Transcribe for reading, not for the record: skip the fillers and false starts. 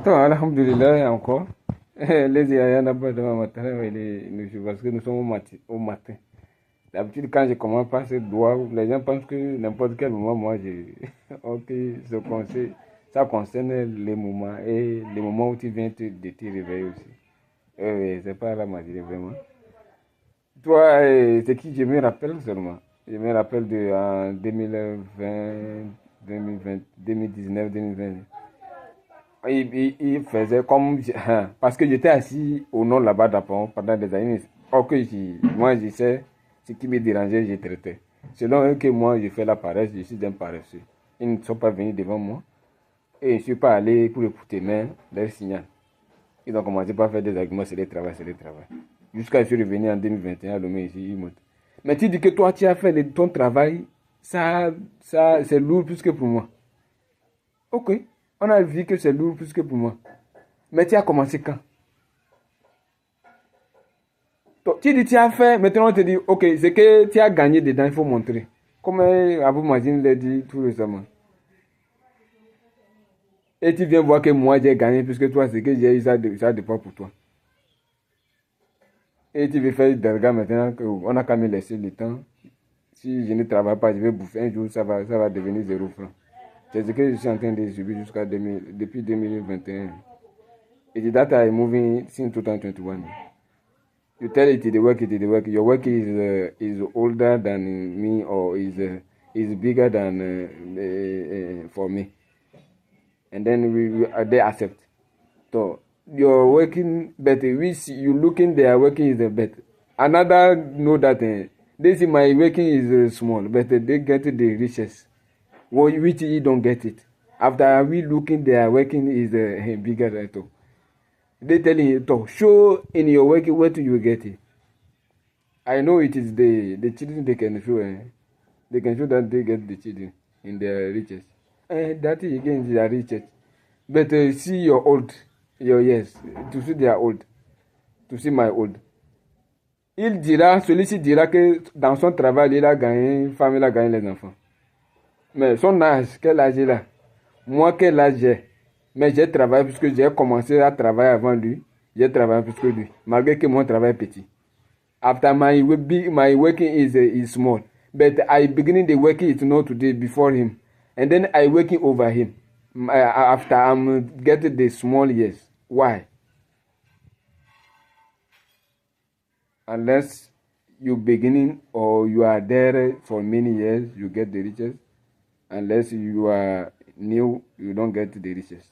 Donc, alhamdulillah, encore. Les Yaya n'a pas de matin, parce que nous sommes au matin. D'habitude, quand je commence par ce doigt, les gens pensent que n'importe quel moment, moi, ok, ça concerne les moments et les moments où tu viens de te réveiller aussi. Oui, c'est pas la magie, vraiment. Toi, c'est qui je me rappelle seulement. Je me rappelle de en 2020, 2020, 2019, 2020. Il faisait comme. Parce que j'étais assis au nord là-bas d'Apon pendant des années. Or que moi, je sais ce qui me dérangeait, je traitais. Selon eux que moi, je fais la paresse, je suis un paresseux. Ils ne sont pas venus devant moi. Et je ne suis pas allé pour écouter, mais leur signal. Ils ont commencé par faire des arguments, c'est le travail, c'est le travail. Jusqu'à ce que je suis revenu en 2021 à Lomé ici, ils montent. Mais tu dis que toi, tu as fait ton travail, ça c'est lourd plus que pour moi. Ok, on a vu que c'est lourd plus que pour moi. Mais tu as commencé quand? Tu dis tu as fait, maintenant on te dit, ok, c'est que tu as gagné dedans, il faut montrer. Comme Abou Mazin l'a dit tout récemment. Et tu viens voir que moi j'ai gagné plus que toi, c'est que j'ai eu ça dépend pour toi. Et tu veux faire des regards maintenant qu'on a quand même laissé le temps. Si je ne travaille pas, je vais bouffer un jour, ça va devenir 0 francs. C'est ce que je suis en train de subir depuis 2021. Et that I moving since 2021. You tell it the work, it the work. Your work is older than me or is bigger than for me. And then they accept. So you're working better. We see you looking their working is the better. Another know that they see my working is small, but they get the riches. Which you don't get it. After we looking their working is bigger than all. They telling you to show in your working where do you get it. I know it is the children they can show. They can show that they get the children in their riches. That is again is their riches. But see your old, your yes, to see their old, to see my old. Il dira, celui-ci dira que dans son travail, il a gagné, une femme, il a gagné les enfants. Mais son âge, quel âge il a? Moi, quel âge j'ai? Mais j'ai travaillé puisque j'ai commencé à travailler avant lui. J'ai travaillé plus que lui, malgré que mon travail est petit. After my working is small, but I beginning the working is not today before him, and then I working over him. After I'm getting the small years. Why? Unless you beginning or you are there for many years, you get the riches. Unless you are new, you don't get the riches.